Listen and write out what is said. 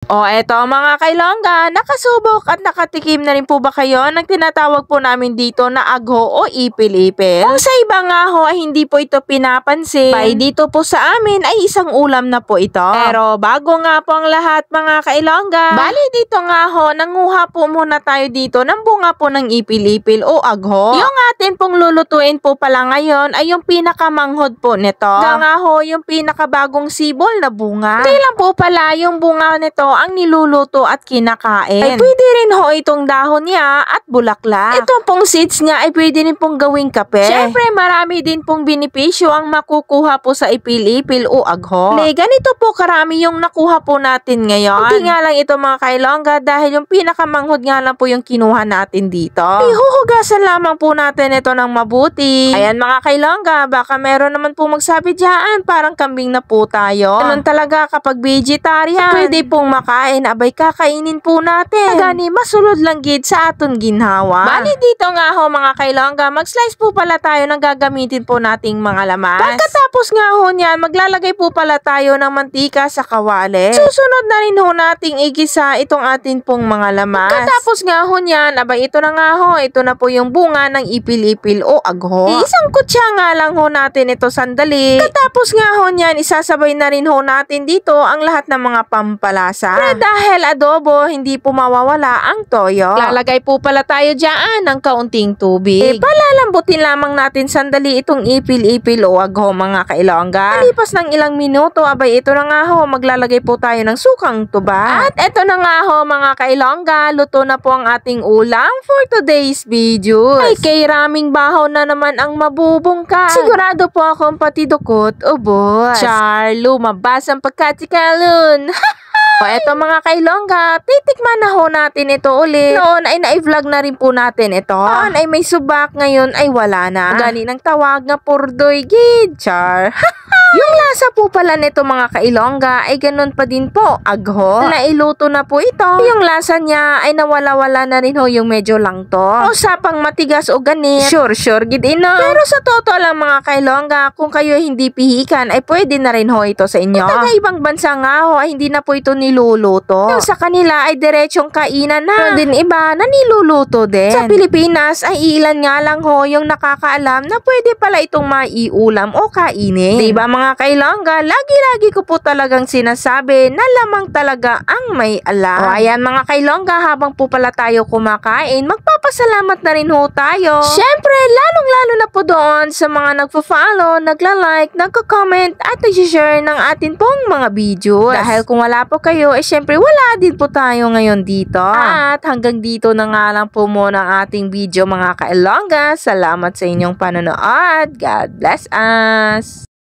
O eto mga kailongga, nakasubok at nakatikim na rin po ba kayo ng tinatawag po namin dito na agho o ipil-ipil? Kung sa iba nga ho ay hindi po ito pinapansin, ay dito po sa amin ay isang ulam na po ito. Pero bago nga po ang lahat mga kailongga, bali dito nga ho, nanguha po muna tayo dito ng bunga po ng ipil-ipil o agho. Yung atin pong lulutuin po pala ngayon ay yung pinakamanghod po nito. Nga ho, yung pinakabagong sibol na bunga. Hindi lang po pala yung bunga nito ang niluluto at kinakain. Ay pwede rin ho itong dahon niya at bulaklak. Itong pong seeds niya ay pwede rin pong gawing kape. Syempre marami din pong benepisyo ang makukuha po sa ipil-ipil o agho. Ganito po karami yung nakuha po natin ngayon. Hindi nga lang ito mga kailongga dahil yung pinakamanghod nga lang po yung kinuha natin dito. Ihuhugasan lamang po natin ito ng mabuti. Ayan mga kailongga, baka meron naman po magsabi dyan, parang kambing na po tayo. Ganun talaga kapag vegetarian, pwede pong makain, abay kakainin po natin. Gani masulod lang gid sa aton ginhawa. Bali dito nga ho mga kailongga, mag-slice po pala tayo ng gagamitin po nating mga lamas. Pagkatapos nga ho niyan, maglalagay po pala tayo ng mantika sa kawali. Susunod na rin ho nating igisa itong atin pong mga lamas. Pagkatapos nga ho niyan, abay ito na nga ho, ito na po yung bunga ng ipil-ipil o agho. Isang kutsa nga lang ho natin ito sandali. Pagkatapos nga ho niyan, isasabay na rin ho natin dito ang lahat ng mga pampalasa. Pero dahil adobo, hindi po mawawala ang toyo. Lalagay po pala tayo dyan ng kaunting tubig. Palalambutin lamang natin sandali itong ipil-ipil o agho mga kailongga. Malipas ng ilang minuto, abay ito na nga ho, maglalagay po tayo ng sukang tuba. At ito na nga ho mga kailongga, luto na po ang ating ulam for today's video. Ay kay raming bahaw na naman ang mabubungka. Sigurado po akong pati dukot, ubos. Char, lumabas ang pagkatikalon. O eto mga kailongga, titikman na ho natin ito ulit. Noon ay na-vlog na rin po natin ito. Noon ay may subak, ngayon ay wala na. Gani ng tawag nga purdoy gid, char. Yung lasa po pala nito mga kailongga ay ganun pa din po, agho. Nailuto na po ito. Yung lasa niya ay nawala-wala na rin ho yung medyo langto. Usapang matigas o ganit. Sure gid ino. Pero sa totoo lang mga kailongga, kung kayo hindi pihikan ay pwede na rin ho ito sa inyo. Taga ibang bansa nga ho ay hindi na po ito niluluto. Yung sa kanila ay diretsong kainan na. Pero din iba na niluluto din. Sa Pilipinas ay ilan nga lang ho yung nakakaalam na pwede pala itong maiulam o kainin. Diba mga kailongga, lagi-lagi ko po talagang sinasabi na lamang talaga ang may alam. O ayan mga kailongga, habang po pala tayo kumakain, magpapasalamat na rin ho tayo. Syempre, lalong-lalo na po doon sa mga nagpo-follow, nagla-like, nagko-comment at nag-share ng atin pong mga videos. Dahil kung wala po kayo, syempre wala din po tayo ngayon dito. At hanggang dito na nga lang po muna ang ating video mga kailongga. Salamat sa inyong panonood. God bless us!